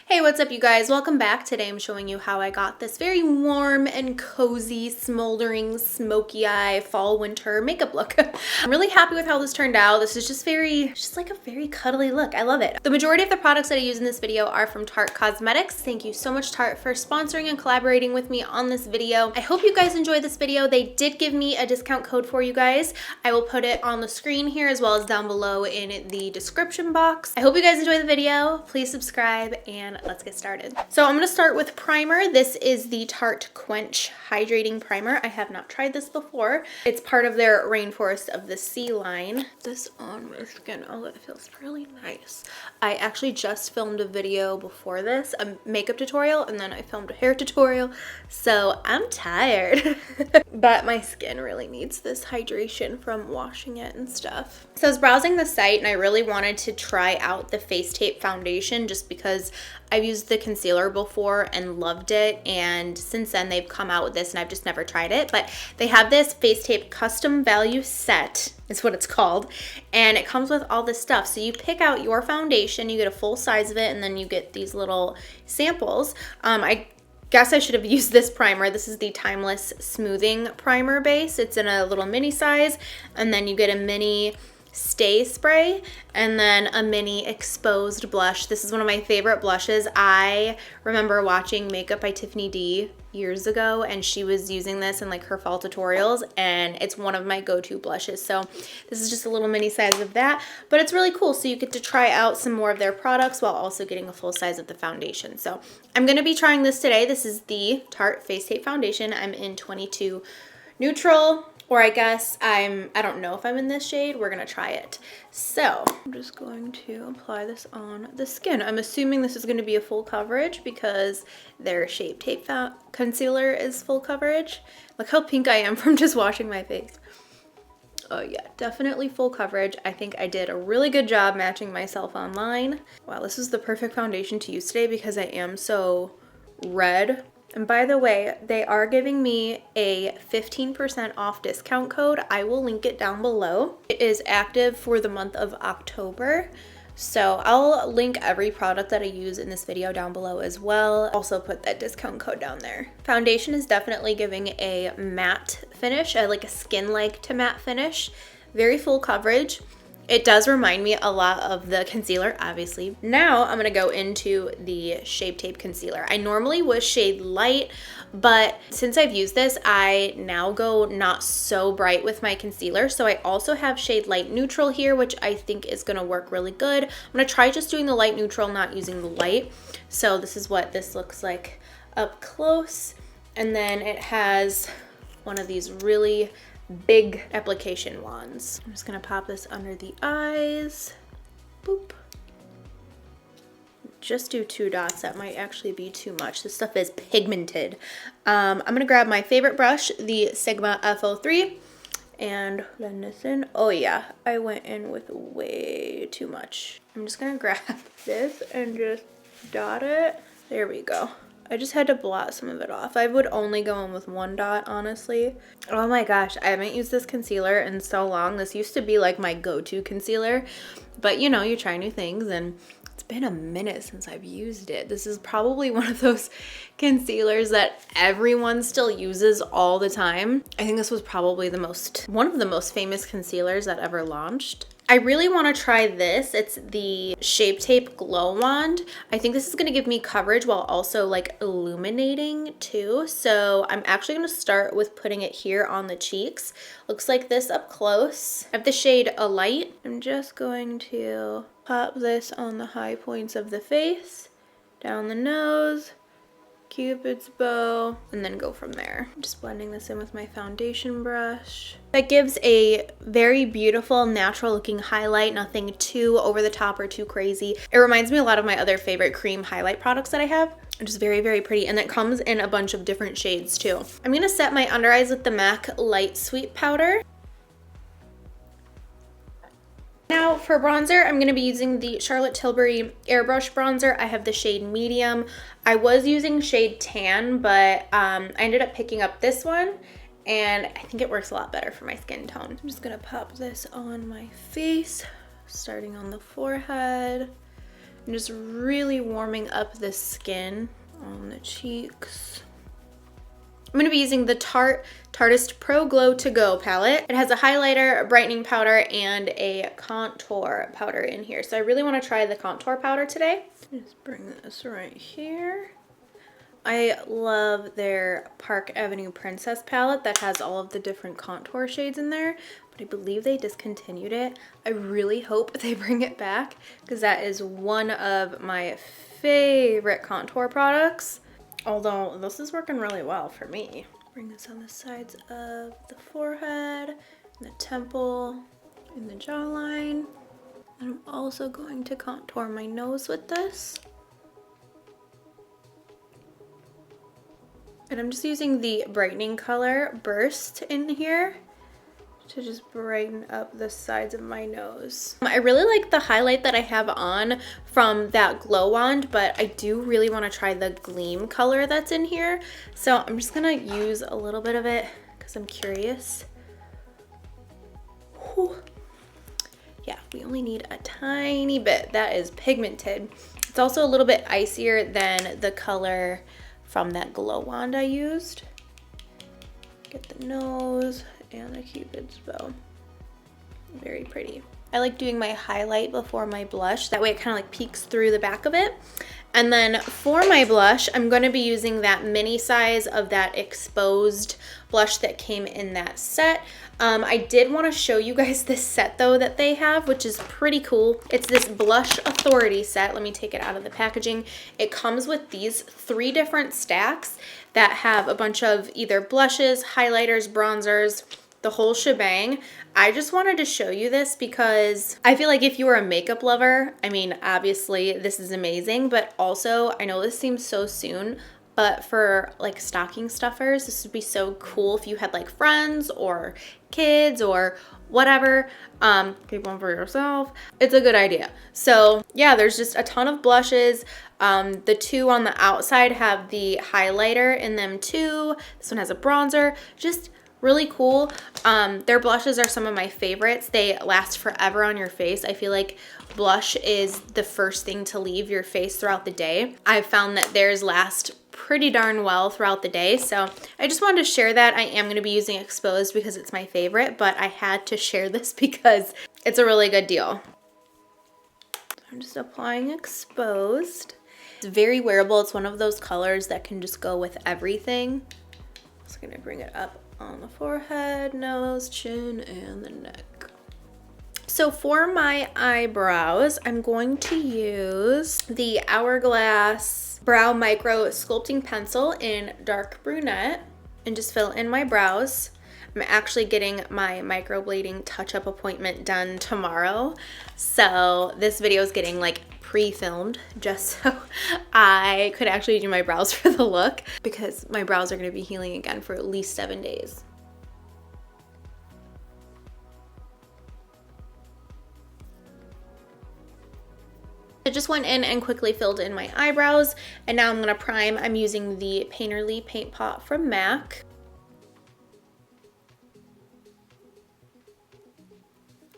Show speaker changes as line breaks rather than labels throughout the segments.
Hey, what's up you guys? Welcome back. Today I'm showing you how I got this very warm and cozy, smoldering, smoky eye, fall, winter makeup look. I'm really happy with how this turned out. This is just like a very cuddly look. I love it. The majority of the products that I use in this video are from Tarte Cosmetics. Thank you so much, Tarte, for sponsoring and collaborating with me on this video. I hope you guys enjoyed this video. They did give me a discount code for you guys. I will put it on the screen here as well as down below in the description box. I hope you guys enjoy the video. Please subscribe and let's get started. So I'm going to start with primer. This is the Tarte Quench Hydrating Primer. I have not tried this before. It's part of their Rainforest of the Sea line. This on my skin, oh, it feels really nice. I actually just filmed a video before this, a makeup tutorial, and then I filmed a hair tutorial, so I'm tired. But my skin really needs this hydration from washing it and stuff. So I was browsing the site and I really wanted to try out the Face Tape foundation just because I've used the concealer before and loved it, and since then they've come out with this and I've just never tried it. But they have this Face Tape custom value set, is what it's called, and it comes with all this stuff. So you pick out your foundation, you get a full size of it, and then you get these little samples. I guess I should have used this primer. This is the Timeless Smoothing Primer Base. It's in a little mini size, and then you get a mini stay spray and then a mini exposed blush. This is one of my favorite blushes. I remember watching Makeup by Tiffany D years ago, and she was using this in like her fall tutorials, and it's one of my go-to blushes. So this is just a little mini size of that, but it's really cool. So you get to try out some more of their products while also getting a full size of the foundation. So I'm going to be trying this today. This is the Tarte Face Tape Foundation. I'm in 22 Neutral, or I guess I don't know if I'm in this shade. We're gonna try it. So I'm just going to apply this on the skin. I'm assuming this is gonna be a full coverage because their Shape Tape concealer is full coverage. Look how pink I am from just washing my face. Oh yeah, definitely full coverage. I think I did a really good job matching myself online. Wow, this is the perfect foundation to use today because I am so red. And by the way, they are giving me a 15% off discount code. I will link it down below. It is active for the month of October. So I'll link every product that I use in this video down below as well. Also put that discount code down there. Foundation is definitely giving a matte finish, like a skin-like to matte finish. Very full coverage. It does remind me a lot of the concealer, obviously. Now I'm gonna go into the Shape Tape concealer. I normally was shade light, but since I've used this, I now go not so bright with my concealer. So I also have shade light neutral here, which I think is gonna work really good. I'm gonna try just doing the light neutral, not using the light. So this is what this looks like up close. And then it has one of these really big application wands. I'm just gonna pop this under the eyes. Boop. Just do 2 dots. That might actually be too much. This stuff is pigmented. I'm gonna grab my favorite brush, the Sigma F03, and blend this in. Oh yeah, I went in with way too much. I'm just gonna grab this and just dot it. There we go. I just had to blot some of it off. I would only go in with 1 dot, honestly. Oh my gosh, I haven't used this concealer in so long. This used to be like my go-to concealer, but you know, you try new things, and it's been a minute since I've used it. This is probably one of those concealers that everyone still uses all the time. I think this was probably one of the most famous concealers that ever launched. I really want to try this. It's the Shape Tape Glow Wand. I think this is going to give me coverage while also like illuminating too. So I'm actually going to start with putting it here on the cheeks. Looks like this up close. I have the shade Alight. I'm just going to pop this on the high points of the face, down the nose, Cupid's bow, and then go from there. I'm just blending this in with my foundation brush. That gives a very beautiful, natural looking highlight, nothing too over the top or too crazy. It reminds me a lot of my other favorite cream highlight products that I have. Just very, very pretty, and it comes in a bunch of different shades too. I'm gonna set my under eyes with the MAC Light Sweet Powder. Now for bronzer, I'm going to be using the Charlotte Tilbury Airbrush Bronzer. I have the shade Medium. I was using shade Tan, but I ended up picking up this one, and I think it works a lot better for my skin tone. I'm just going to pop this on my face, starting on the forehead, I'm just really warming up the skin on the cheeks. I'm going to be using the Tarteist Pro Glow To Go palette. It has a highlighter, a brightening powder, and a contour powder in here. So I really want to try the contour powder today. Just bring this right here. I love their Park Avenue Princess palette that has all of the different contour shades in there, but I believe they discontinued it. I really hope they bring it back because that is one of my favorite contour products. Although this is working really well for me. Bring this on the sides of the forehead, the temple, and the jawline. And I'm also going to contour my nose with this. And I'm just using the brightening color Burst in here to just brighten up the sides of my nose. I really like the highlight that I have on from that Glow Wand, but I do really want to try the Gleam color that's in here. So I'm just gonna use a little bit of it because I'm curious. Whew. Yeah, we only need a tiny bit. That is pigmented. It's also a little bit icier than the color from that Glow Wand I used. Get the nose and the Cupid's bow. Very pretty. I like doing my highlight before my blush. That way it kind of like peeks through the back of it. And then for my blush, I'm going to be using that mini size of that exposed blush that came in that set. I did want to show you guys this set though that they have, which is pretty cool. It's this Blush Authority set. Let me take it out of the packaging. It comes with these 3 different stacks that have a bunch of either blushes, highlighters, bronzers, the whole shebang. I just wanted to show you this because I feel like if you are a makeup lover, I mean, obviously this is amazing, but also I know this seems so soon, but for like stocking stuffers, this would be so cool if you had like friends or kids or whatever. Keep one for yourself. It's a good idea. So yeah, there's just a ton of blushes. The 2 on the outside have the highlighter in them too. This one has a bronzer. Just really cool. Their blushes are some of my favorites. They last forever on your face. I feel like blush is the first thing to leave your face throughout the day. I've found that theirs last pretty darn well throughout the day. So I just wanted to share that. I am going to be using Exposed because it's my favorite, but I had to share this because it's a really good deal. I'm just applying Exposed. It's very wearable. It's one of those colors that can just go with everything. I'm just going to bring it up on the forehead, nose, chin, and the neck. So for my eyebrows, I'm going to use the Hourglass Brow Micro Sculpting Pencil in Dark Brunette and just fill in my brows. I'm actually getting my microblading touch-up appointment done tomorrow. So this video is getting like pre-filmed just so I could actually do my brows for the look because my brows are going to be healing again for at least 7 days. I just went in and quickly filled in my eyebrows and now I'm going to prime. I'm using the Painterly Paint Pot from MAC.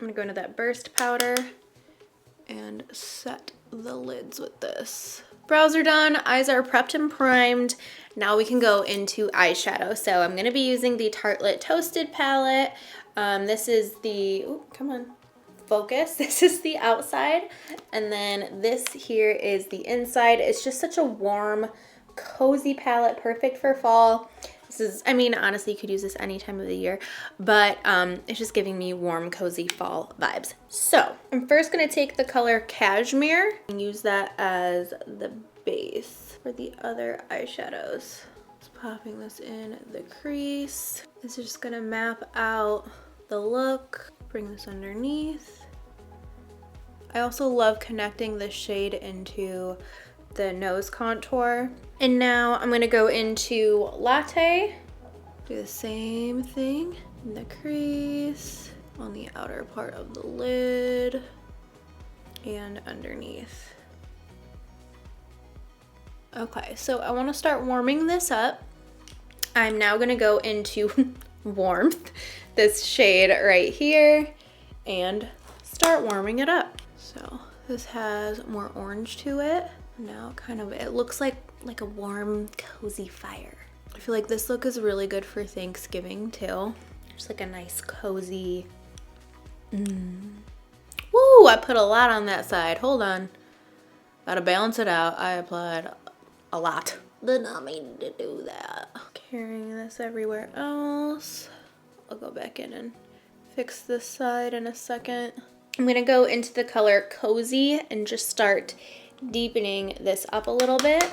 I'm going to go into that Burst powder and set the lids with this. Brows are done, eyes are prepped and primed. Now we can go into eyeshadow. So I'm going to be using the Tartelette Toasted palette. This is the, oh, come on, focus. This is the outside. And then this here is the inside. It's just such a warm, cozy palette, perfect for fall. This is, I mean, honestly, you could use this any time of the year, but it's just giving me warm, cozy fall vibes. So I'm first going to take the color Cashmere and use that as the base for the other eyeshadows. Just popping this in the crease. This is just going to map out the look. Bring this underneath. I also love connecting the shade into the nose contour. And now I'm going to go into Latte. Do the same thing in the crease, on the outer part of the lid, and underneath. Okay, so I want to start warming this up. I'm now going to go into Warmth, this shade right here, and start warming it up. So This has more orange to it. Now it looks like a warm, cozy fire. I feel like this look is really good for Thanksgiving too. Just like a nice, cozy. Woo, I put a lot on that side. Hold on. Gotta balance it out. I applied a lot. Did not mean to do that. Carrying this everywhere else. I'll go back in and fix this side in a second. I'm gonna go into the color Cozy and just start deepening this up a little bit.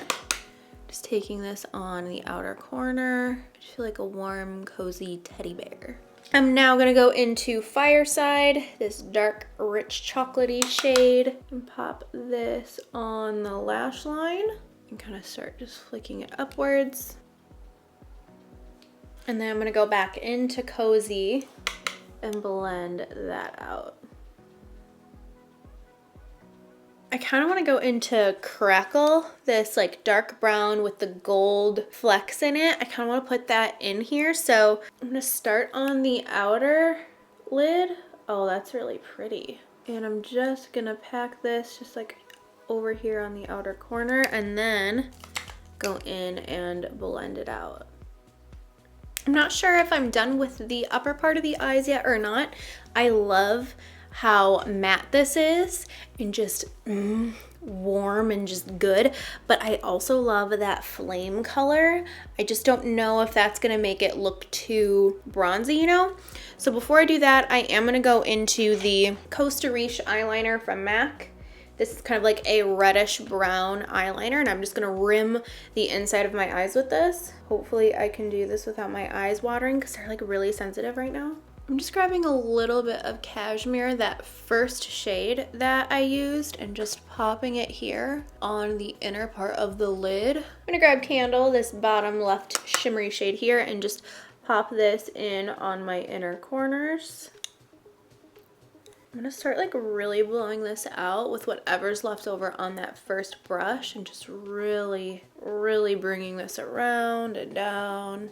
Just taking this on the outer corner. I just feel like a warm, cozy teddy bear. I'm now gonna go into Fireside, this dark, rich chocolatey shade, and pop this on the lash line and kind of start just flicking it upwards. And then I'm gonna go back into Cozy and blend that out. I kind of want to go into Crackle, this like dark brown with the gold flecks in it. I kind of want to put that in here. So I'm going to start on the outer lid. Oh, that's really pretty. And I'm just going to pack this just like over here on the outer corner and then go in and blend it out. I'm not sure if I'm done with the upper part of the eyes yet or not. I love how matte this is and just warm and just good, but I also love that flame color. I just don't know if that's gonna make it look too bronzy, you know? So before I do that, I am gonna go into the Costa Riche eyeliner from MAC. This is kind of like a reddish brown eyeliner, and I'm just gonna rim the inside of my eyes with this. Hopefully I can do this without my eyes watering because they're like really sensitive right now. I'm just grabbing a little bit of Cashmere, that first shade that I used, and just popping it here on the inner part of the lid. I'm gonna grab Candle, this bottom left shimmery shade here, and just pop this in on my inner corners. I'm gonna start like really blowing this out with whatever's left over on that first brush and just really, really bringing this around and down.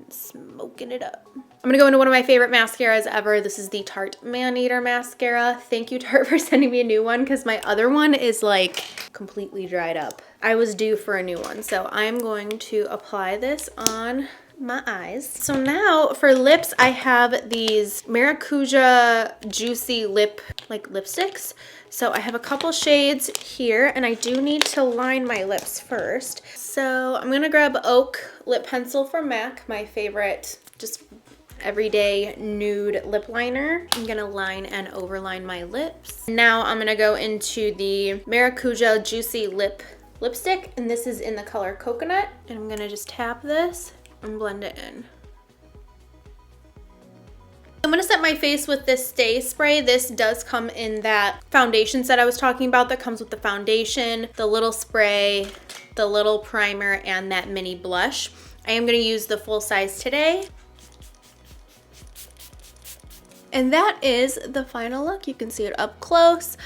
Smoking it up. I'm gonna go into one of my favorite mascaras ever. This is the Tarte Man-Eater mascara. Thank you, Tarte, for sending me a new one because my other one is like completely dried up. I was due for a new one, so I'm going to apply this on my eyes. So now for lips, I have these Maracuja Juicy Lip lipsticks. So I have a couple shades here, and I do need to line my lips first. So I'm gonna grab Oak Lip Pencil from MAC, my favorite just everyday nude lip liner. I'm gonna line and overline my lips. Now I'm gonna go into the Maracuja Juicy Lipstick, and this is in the color Coconut. And I'm gonna just tap this and blend it in. I'm gonna set my face with this Stay Spray. This does come in that foundation set I was talking about that comes with the foundation, the little spray, the little primer, and that mini blush. I am gonna use the full size today. And that is the final look. You can see it up close.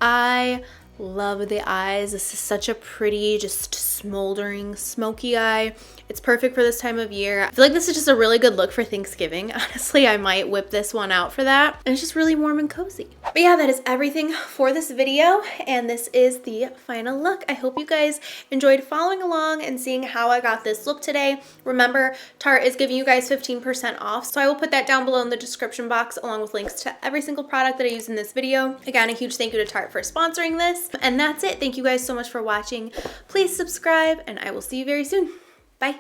I love the eyes. This is such a pretty, just smoldering, smoky eye. It's perfect for this time of year. I feel like this is just a really good look for Thanksgiving. Honestly, I might whip this one out for that. And it's just really warm and cozy. But yeah, that is everything for this video. And this is the final look. I hope you guys enjoyed following along and seeing how I got this look today. Remember, Tarte is giving you guys 15% off. So I will put that down below in the description box along with links to every single product that I use in this video. Again, a huge thank you to Tarte for sponsoring this. And that's it. Thank you guys so much for watching. Please subscribe and I will see you very soon. Bye.